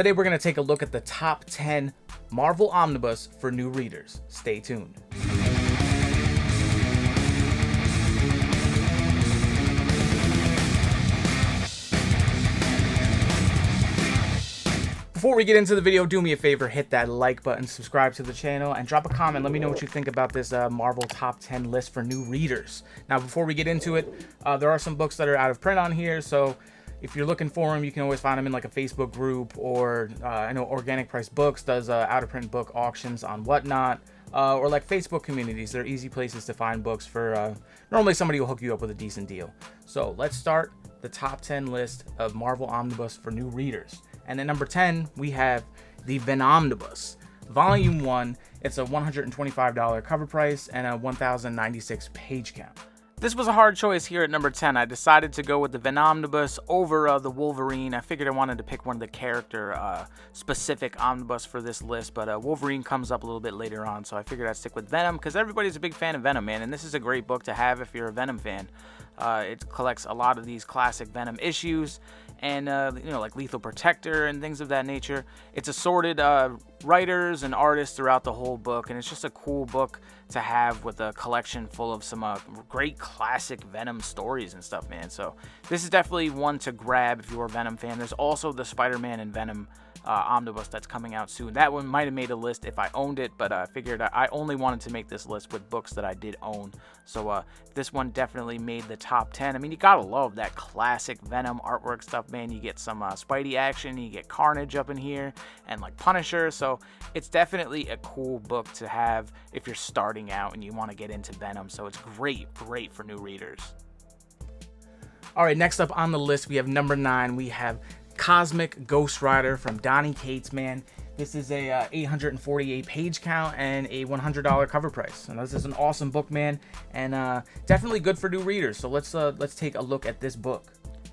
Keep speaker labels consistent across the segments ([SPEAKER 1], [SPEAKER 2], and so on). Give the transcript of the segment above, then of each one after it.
[SPEAKER 1] Today we're going to take a look at the top 10 Marvel Omnibus for new readers. Stay tuned. Before we get into the video, do me a favor, hit that like button, subscribe to the channel, and drop a comment. Let me know what you think about this Marvel top 10 list for new readers. Now, before we get into it, there are some books that are out of print on here, so if you're looking for them, you can always find them in like a Facebook group, or I know Organic Price Books does out of print book auctions on Whatnot, or like Facebook communities. They're easy places to find books for, normally somebody will hook you up with a decent deal. So let's start the top 10 list of Marvel Omnibus for new readers. And at number 10, we have the Venom Omnibus, Volume 1. It's a $125 cover price and a 1,096 page count. This was a hard choice here at number 10. I decided to go with the Venom Omnibus over the Wolverine. I figured I wanted to pick one of the character-specific omnibus for this list, but Wolverine comes up a little bit later on, so I figured I'd stick with Venom, because everybody's a big fan of Venom, man, and this is a great book to have if you're a Venom fan. It collects a lot of these classic Venom issues, and like Lethal Protector and things of that nature. It's assorted writers and artists throughout the whole book, and it's just a cool book to have with a collection full of some great classic Venom stories and stuff, man. So this is definitely one to grab if you're a Venom fan. There's also the Spider-Man and Venom omnibus that's coming out soon. That one might have made a list if I owned it, but I figured I only wanted to make this list with books that I did own. So this one definitely made the top 10. I mean, you gotta love that classic Venom artwork stuff, man. You get some Spidey action, you get Carnage up in here, and like Punisher. So it's definitely a cool book to have if you're starting out and you want to get into Venom. So it's great for new readers. All right, next up on the list, we have number 9. We have Cosmic Ghost Rider from Donny Cates, man. This is a 848 page count and a $100 cover price. And this is an awesome book, man, and definitely good for new readers. So let's take a look at this book.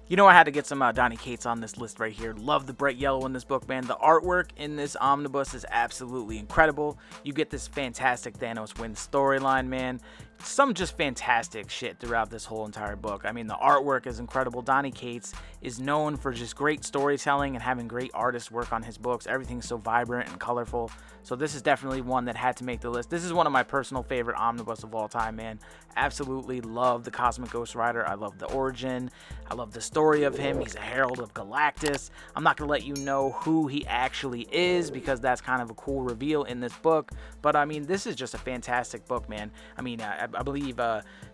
[SPEAKER 1] You know, I had to get some Donny Cates on this list right here. Love the bright yellow in this book, man. The artwork in this omnibus is absolutely incredible. You get this fantastic Thanos wins storyline, man. Some just fantastic shit throughout this whole entire book. I mean, the artwork is incredible. Donny Cates is known for just great storytelling and having great artists work on his books. Everything's so vibrant and colorful. So this is definitely one that had to make the list. This is one of my personal favorite omnibus of all time, man. Absolutely love the Cosmic Ghost Rider. I love the origin. I love the story of him. He's a herald of Galactus. I'm not going to let you know who he actually is, because that's kind of a cool reveal in this book. But I mean, this is just a fantastic book, man. I mean, I believe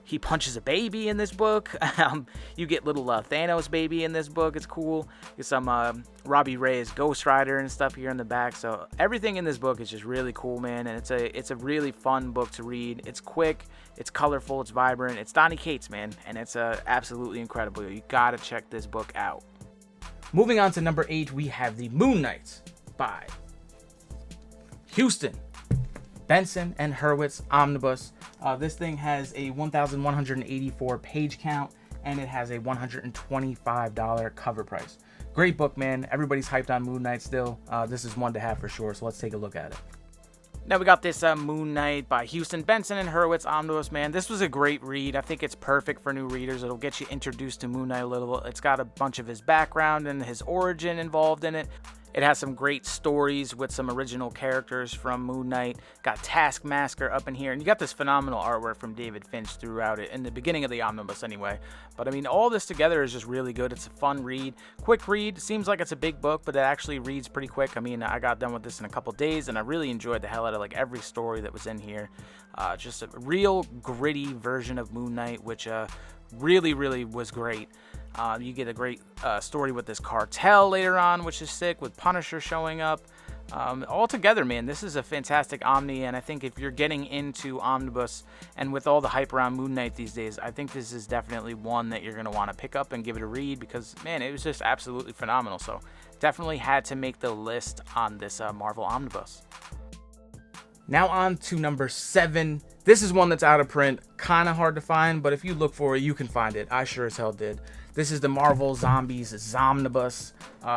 [SPEAKER 1] he punches a baby in this book. You get little Thanos baby in this book. It's cool. Get some Robbie Reyes Ghost Rider and stuff here in the back. So everything in this book is just really cool, man. And it's a really fun book to read. It's quick. It's colorful. It's vibrant. It's Donny Cates, man. And it's absolutely incredible. You gotta check this book out. Moving on to number 8, we have the Moon Knight by Huston, Benson, and Hurwitz omnibus. This thing has a 1,184 page count, and it has a $125 cover price. Great book, man. Everybody's hyped on Moon Knight still. This is one to have for sure, so let's take a look at it. Now we got this Moon Knight by Huston, Benson, and Hurwitz omnibus, man. This was a great read. I think it's perfect for new readers. It'll get you introduced to Moon Knight a little. It's got a bunch of his background and his origin involved in it. It has some great stories with some original characters from Moon Knight. Got Taskmaster up in here. And you got this phenomenal artwork from David Finch throughout it, in the beginning of the omnibus anyway. But I mean, all this together is just really good. It's a fun read. Quick read. Seems like it's a big book, but it actually reads pretty quick. I mean, I got done with this in a couple days, and I really enjoyed the hell out of like every story that was in here. Just a real gritty version of Moon Knight, which really was great. You get a great story with this cartel later on, which is sick, with Punisher showing up. All together, man, this is a fantastic Omni, and I think if you're getting into Omnibus, and with all the hype around Moon Knight these days, I think this is definitely one that you're going to want to pick up and give it a read, because, man, it was just absolutely phenomenal. So definitely had to make the list on this Marvel Omnibus. Now on to number 7. This is one that's out of print, kind of hard to find, but if you look for it, you can find it. I sure as hell did. This is the Marvel Zombies ZOMNIBUS.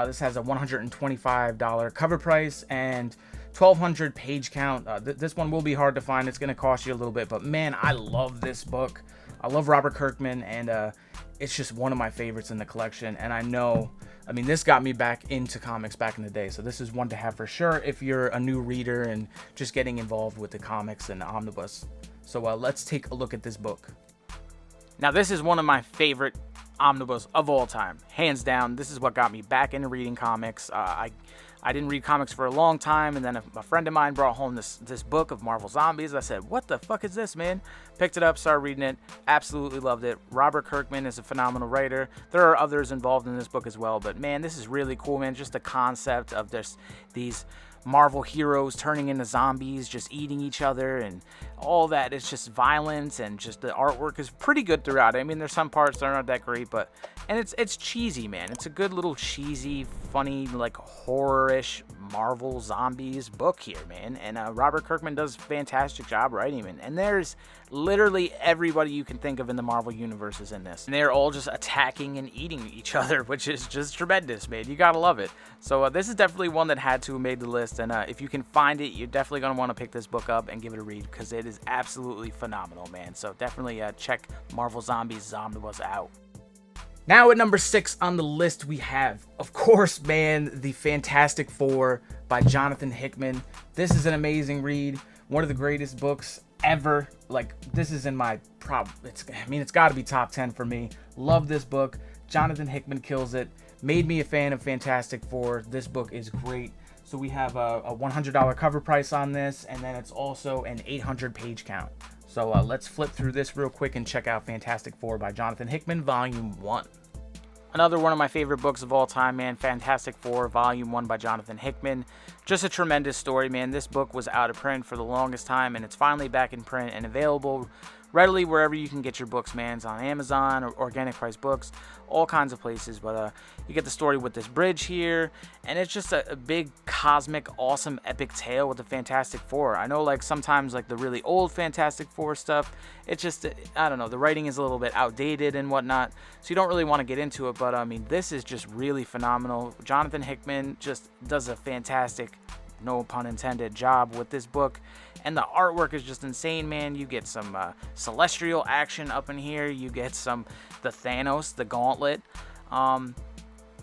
[SPEAKER 1] This has a $125 cover price and 1,200 page count. This one will be hard to find. It's going to cost you a little bit, but man, I love this book. I love Robert Kirkman, and it's just one of my favorites in the collection. And I know, I mean, this got me back into comics back in the day. So this is one to have for sure if you're a new reader and just getting involved with the comics and the omnibus. So let's take a look at this book. Now, this is one of my favorite omnibus of all time, hands down. This is what got me back into reading comics. I didn't read comics for a long time, and then a friend of mine brought home this book of Marvel Zombies. I said, what the fuck is this, man? Picked it up, started reading it, absolutely loved it. Robert Kirkman is a phenomenal writer. There are others involved in this book as well, but man, this is really cool, man. Just the concept of these Marvel heroes turning into zombies, just eating each other, and all that. It's just violence, and just the artwork is pretty good throughout. I mean, there's some parts that are not that great, but and it's cheesy, man. It's a good little cheesy, funny, like horror-ish Marvel zombies book here, man. And Robert Kirkman does a fantastic job writing it. And there's literally everybody you can think of in the Marvel universe is in this. And they're all just attacking and eating each other, which is just tremendous, man. You gotta love it. So this is definitely one that had to have made the list. And if you can find it, you're definitely gonna want to pick this book up and give it a read, because it is absolutely phenomenal, man. So definitely check Marvel Zombies Omnibus out. Now at number 6 on the list, we have, of course, man, the Fantastic Four by Jonathan Hickman. This is an amazing read. One of the greatest books ever. Like, this is in my it's got to be top 10 for me. Love this book. Jonathan Hickman kills it. Made me a fan of Fantastic Four. This book is great. So we have a $100 cover price on this, and then it's also an 800 page count. So let's flip through this real quick and check out Fantastic Four by Jonathan Hickman, Volume 1. Another one of my favorite books of all time, man. Fantastic Four, Volume 1 by Jonathan Hickman. Just a tremendous story, man. This book was out of print for the longest time, and it's finally back in print and available readily wherever you can get your books, man. It's on Amazon or Organic Price Books, all kinds of places. But you get the story with this bridge here, and it's just a big, cosmic, awesome, epic tale with the Fantastic Four. I know, like, sometimes, like, the really old Fantastic Four stuff, it's just, I don't know, the writing is a little bit outdated and whatnot, so you don't really want to get into it. But, I mean, this is just really phenomenal. Jonathan Hickman just does a fantastic, no pun intended, job with this book. And the artwork is just insane, man. You get some celestial action up in here. You get the Thanos, the gauntlet,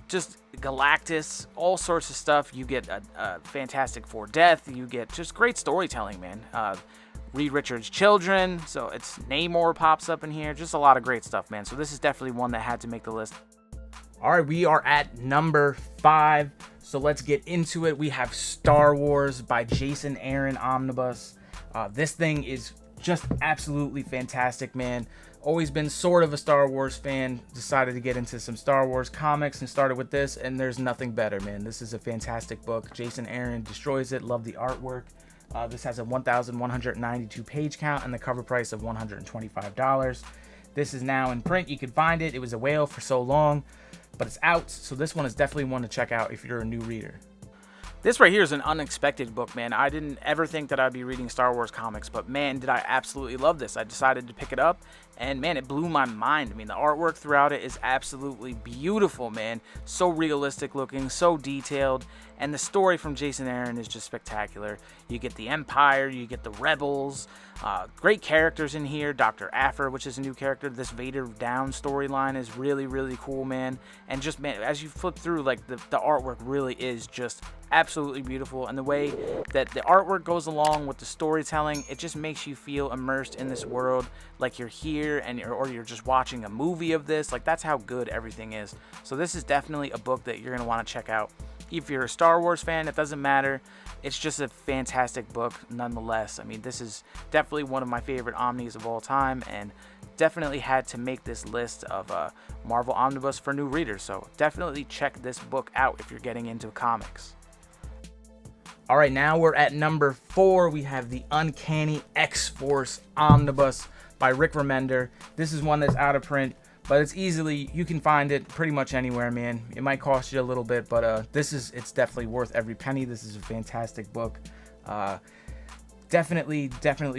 [SPEAKER 1] just Galactus, all sorts of stuff. You get a Fantastic Four death. You get just great storytelling, man. Reed Richards' children. So it's Namor pops up in here. Just a lot of great stuff, man. So this is definitely one that had to make the list. All right, we are at number 5. So let's get into it. We have Star Wars by Jason Aaron Omnibus. This thing is just absolutely fantastic, man. Always been sort of a Star Wars fan. Decided to get into some Star Wars comics and started with this, and there's nothing better, man. This is a fantastic book. Jason Aaron destroys it. Love the artwork. This has a 1,192 page count and the cover price of $125. This is now in print. You can find it. It was a whale for so long, but it's out. So this one is definitely one to check out if you're a new reader. This right here is an unexpected book, man. I didn't ever think that I'd be reading Star Wars comics, but man, did I absolutely love this. I decided to pick it up, and man, it blew my mind. I mean, the artwork throughout it is absolutely beautiful, man. So realistic looking, so detailed, and the story from Jason Aaron is just spectacular. You get the Empire, you get the Rebels, great characters in here. Dr. Aphra, which is a new character. This Vader Down storyline is really, really cool, man. And just, man, as you flip through, like, the artwork really is just absolutely beautiful, and the way that the artwork goes along with the storytelling, it just makes you feel immersed in this world, like you're here or you're just watching a movie of this. Like, that's how good everything is. So this is definitely a book that you're gonna want to check out. If you're a Star Wars fan, it doesn't matter. It's just a fantastic book nonetheless. I mean, this is definitely one of my favorite omnis of all time, and definitely had to make this list of Marvel Omnibus for new readers. So definitely check this book out if you're getting into comics. All right, now we're at number 4. We have the Uncanny X-Force Omnibus by Rick Remender. This is one that's out of print, but you can find it pretty much anywhere, man. It might cost you a little bit, but it's definitely worth every penny. This is a fantastic book. Definitely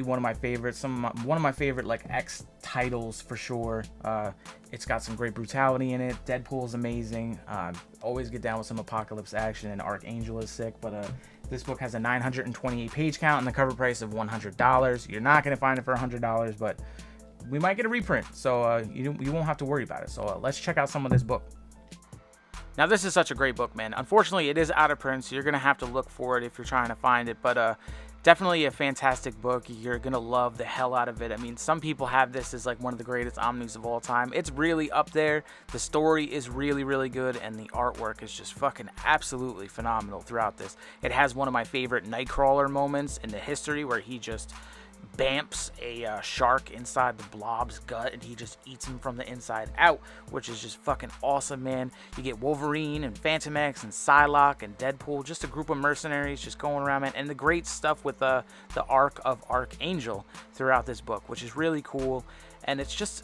[SPEAKER 1] one of my favorites. One of my favorite, like, X titles for sure. It's got some great brutality in it. Deadpool's amazing. Always get down with some apocalypse action, and Archangel is sick, but this book has a 928 page count and the cover price of $100. You're not going to find it for $100, but we might get a reprint, so you won't have to worry about it. So let's check out some of this book. Now, this is such a great book, man. Unfortunately, it is out of print, so you're going to have to look for it if you're trying to find it. But definitely a fantastic book. You're going to love the hell out of it. I mean, some people have this as like one of the greatest omnibus of all time. It's really up there. The story is really, really good, and the artwork is just fucking absolutely phenomenal throughout this. It has one of my favorite Nightcrawler moments in the history where he just bamps a shark inside the Blob's gut and he just eats him from the inside out, which is just fucking awesome, man. You get Wolverine and Phantom X and Psylocke and Deadpool, just a group of mercenaries just going around, man. And the great stuff with the arc of Archangel throughout this book, which is really cool. And it's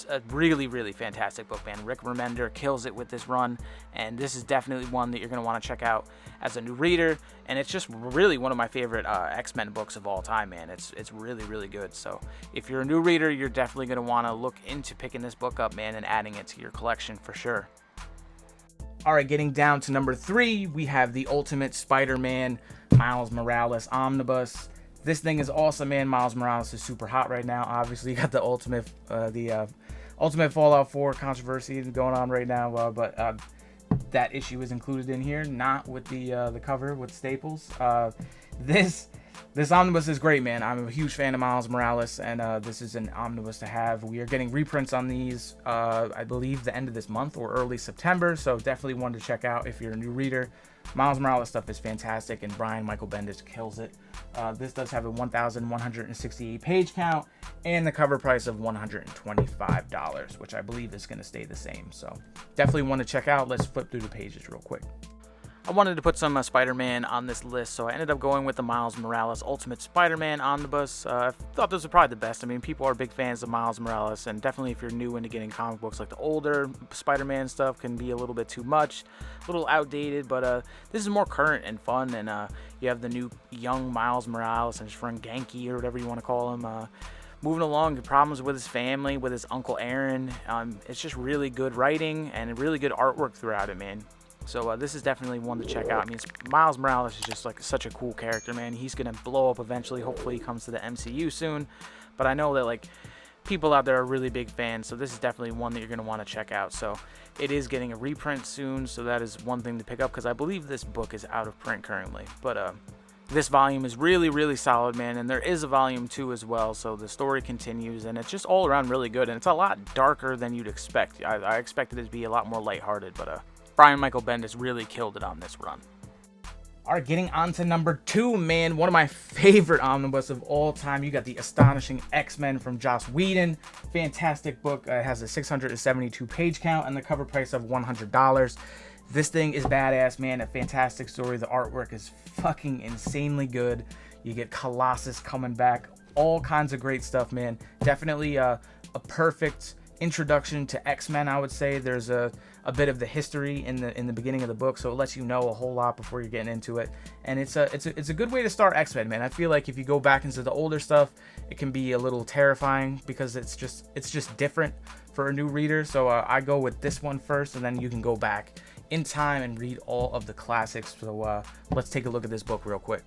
[SPEAKER 1] a really, really fantastic book, man. Rick Remender kills it with this run, and this is definitely one that you're going to want to check out as a new reader. And it's just really one of my favorite X-Men books of all time, man. It's really, really good. So if you're a new reader, you're definitely going to want to look into picking this book up, man, and adding it to your collection for sure. All right, getting down to number 3, we have the Ultimate Spider-Man Miles Morales Omnibus. This thing is awesome, man. Miles Morales is super hot right now. Obviously, you got the Ultimate Fallout 4 controversy going on right now, but that issue is included in here, not with the cover with staples. This omnibus is great, man. I'm a huge fan of Miles Morales, and this is an omnibus to have. We are getting reprints on these, I believe, the end of this month or early September, so definitely one to check out if you're a new reader. Miles Morales stuff is fantastic, and Brian Michael Bendis kills it. This does have a 1,168 page count and the cover price of $125, which I believe is going to stay the same. So definitely one to check out. Let's flip through the pages real quick. I wanted to put some Spider-Man on this list, so I ended up going with the Miles Morales Ultimate Spider-Man Omnibus. I thought this was probably the best. I mean, people are big fans of Miles Morales, and definitely if you're new into getting comic books, like the older Spider-Man stuff can be a little bit too much, a little outdated, but this is more current and fun, and you have the new young Miles Morales and his friend Genki, or whatever you want to call him, moving along, the problems with his family, with his Uncle Aaron. It's just really good writing and really good artwork throughout it, man. So this is definitely one to check out. I mean, Miles Morales is just like such a cool character, man. He's gonna blow up eventually. Hopefully, he comes to the MCU soon. But I know that like people out there are really big fans, so this is definitely one that you're gonna want to check out. So it is getting a reprint soon, so that is one thing to pick up because I believe this book is out of print currently. But this volume is really, really solid, man. And there is a volume 2 as well, so the story continues, and it's just all around really good. And it's a lot darker than you'd expect. I expected it to be a lot more lighthearted, but Brian Michael Bendis really killed it on this run. All right, getting on to number 2, man. One of my favorite omnibus of all time. You got the Astonishing X-Men from Joss Whedon. Fantastic book. It has a 672 page count and the cover price of $100. This thing is badass, man. A fantastic story. The artwork is fucking insanely good. You get Colossus coming back. All kinds of great stuff, man. Definitely a perfect introduction to X-Men, I would say. There's a bit of the history in the beginning of the book, so it lets you know a whole lot before you're getting into it. And it's a good way to start X-Men, man. I feel like if you go back into the older stuff, it can be a little terrifying because it's just different for a new reader. So I go with this one first, and then you can go back in time and read all of the classics. So let's take a look at this book real quick.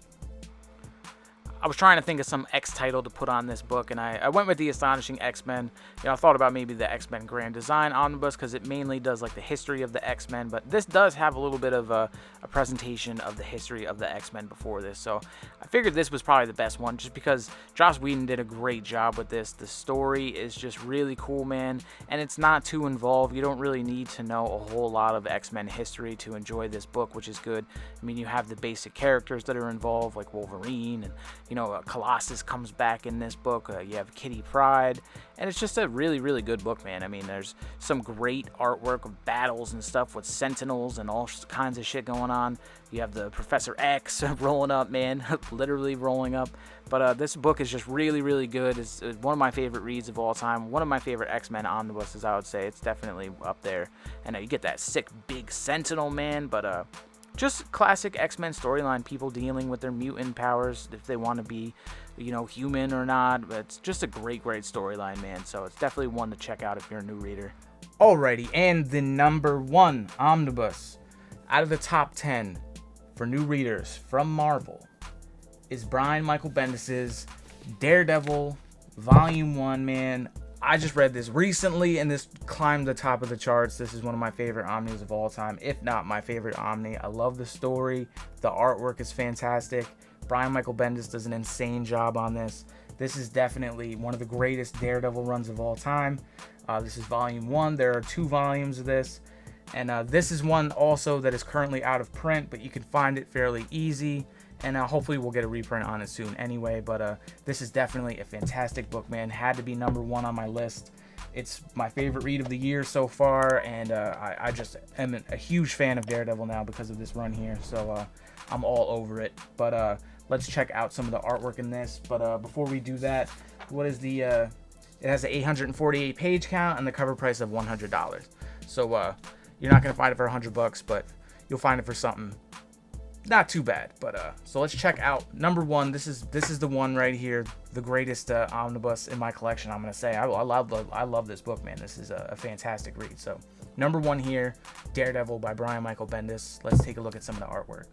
[SPEAKER 1] I was trying to think of some X title to put on this book, and I went with the Astonishing X-Men. You know, I thought about maybe the X-Men Grand Design Omnibus because it mainly does like the history of the X-Men, but this does have a little bit of a presentation of the history of the X-Men before this. So I figured this was probably the best one just because Joss Whedon did a great job with this. The story is just really cool, man, and it's not too involved. You don't really need to know a whole lot of X-Men history to enjoy this book, which is good. I mean, you have the basic characters that are involved, like Wolverine, and you know, Colossus comes back in this book. You have Kitty Pryde, and it's just a really, really good book, man. I mean, there's some great artwork of battles and stuff with Sentinels and all kinds of shit going on. You have the Professor X rolling up, man, literally rolling up. But this book is just really, really good. It's one of my favorite reads of all time. One of my favorite X-Men omnibuses, I would say. It's definitely up there. And you get that sick, big Sentinel, man, but just classic X-Men storyline, people dealing with their mutant powers, if they want to be, you know, human or not. But it's just a great, great storyline, man. So it's definitely one to check out if you're a new reader. Alrighty, and the number 1 omnibus out of the top 10 for new readers from Marvel is Brian Michael Bendis' Daredevil Volume 1, man. I just read this recently, and this climbed the top of the charts. This is one of my favorite Omnis of all time, if not my favorite Omni. I love the story. The artwork is fantastic. Brian Michael Bendis does an insane job on this. This is definitely one of the greatest Daredevil runs of all time. This is volume 1. There are 2 volumes of this. And this is one also that is currently out of print, but you can find it fairly easy. And hopefully we'll get a reprint on it soon anyway. But this is definitely a fantastic book, man. Had to be number 1 on my list. It's my favorite read of the year so far. And I just am a huge fan of Daredevil now because of this run here. So I'm all over it. But let's check out some of the artwork in this. But before we do that, what is the... it has an 848 page count and the cover price of $100. So you're not going to find it for $100, but you'll find it for something not too bad. But so let's check out number 1. This is the one right here, the greatest omnibus in my collection. I'm gonna say I love this book, man. This is a fantastic read. So number 1 here, Daredevil by Brian Michael Bendis. Let's take a look at some of the artwork.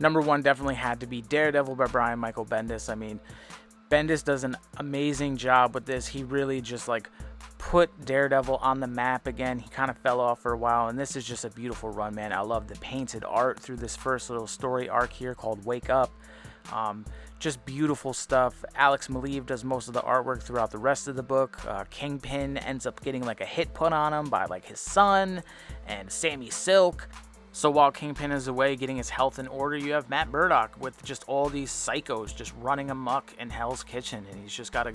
[SPEAKER 1] Number 1 definitely had to be Daredevil by Brian Michael Bendis. I mean, Bendis does an amazing job with this. He really just like put Daredevil on the map again. He kind of fell off for a while, and this is just a beautiful run, man. I love the painted art through this first little story arc here called Wake Up. Just beautiful stuff. Alex Maleev does most of the artwork throughout the rest of the book. Kingpin ends up getting like a hit put on him by like his son and Sammy Silk. So while Kingpin is away getting his health in order, you have Matt Murdock with just all these psychos just running amok in Hell's Kitchen, and he's just got to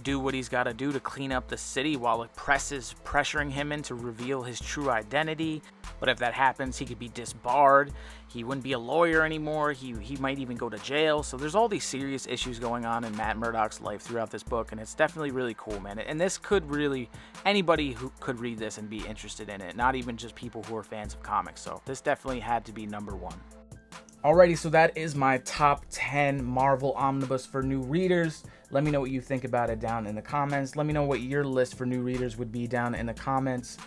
[SPEAKER 1] do what he's got to do to clean up the city while the press is pressuring him in to reveal his true identity. But if that happens, he could be disbarred. He wouldn't be a lawyer anymore. He might even go to jail. So there's all these serious issues going on in Matt Murdock's life throughout this book, and it's definitely really cool, man. And this could really, anybody who could read this and be interested in it, not even just people who are fans of comics. So this definitely had to be number 1. Alrighty, so that is my top 10 Marvel Omnibus for new readers. Let me know what you think about it down in the comments. Let me know what your list for new readers would be down in the comments.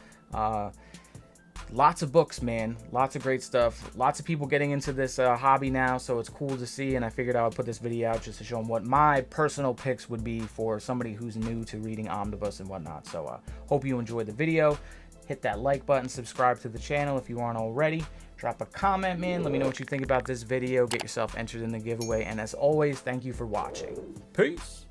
[SPEAKER 1] Lots of books, man. Lots of great stuff. Lots of people getting into this hobby now, so it's cool to see, and I figured I would put this video out just to show them what my personal picks would be for somebody who's new to reading Omnibus and whatnot. So hope you enjoyed the video. Hit that like button, subscribe to the channel if you aren't already. Drop a comment, man. Let me know what you think about this video. Get yourself entered in the giveaway. And as always, thank you for watching. Peace.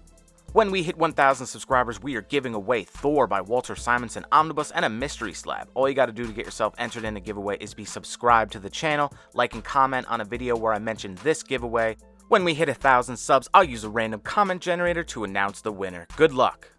[SPEAKER 2] When we hit 1,000 subscribers, we are giving away Thor by Walter Simonson Omnibus and a mystery slab. All you got to do to get yourself entered in the giveaway is be subscribed to the channel, like and comment on a video where I mentioned this giveaway. When we hit 1,000 subs, I'll use a random comment generator to announce the winner. Good luck.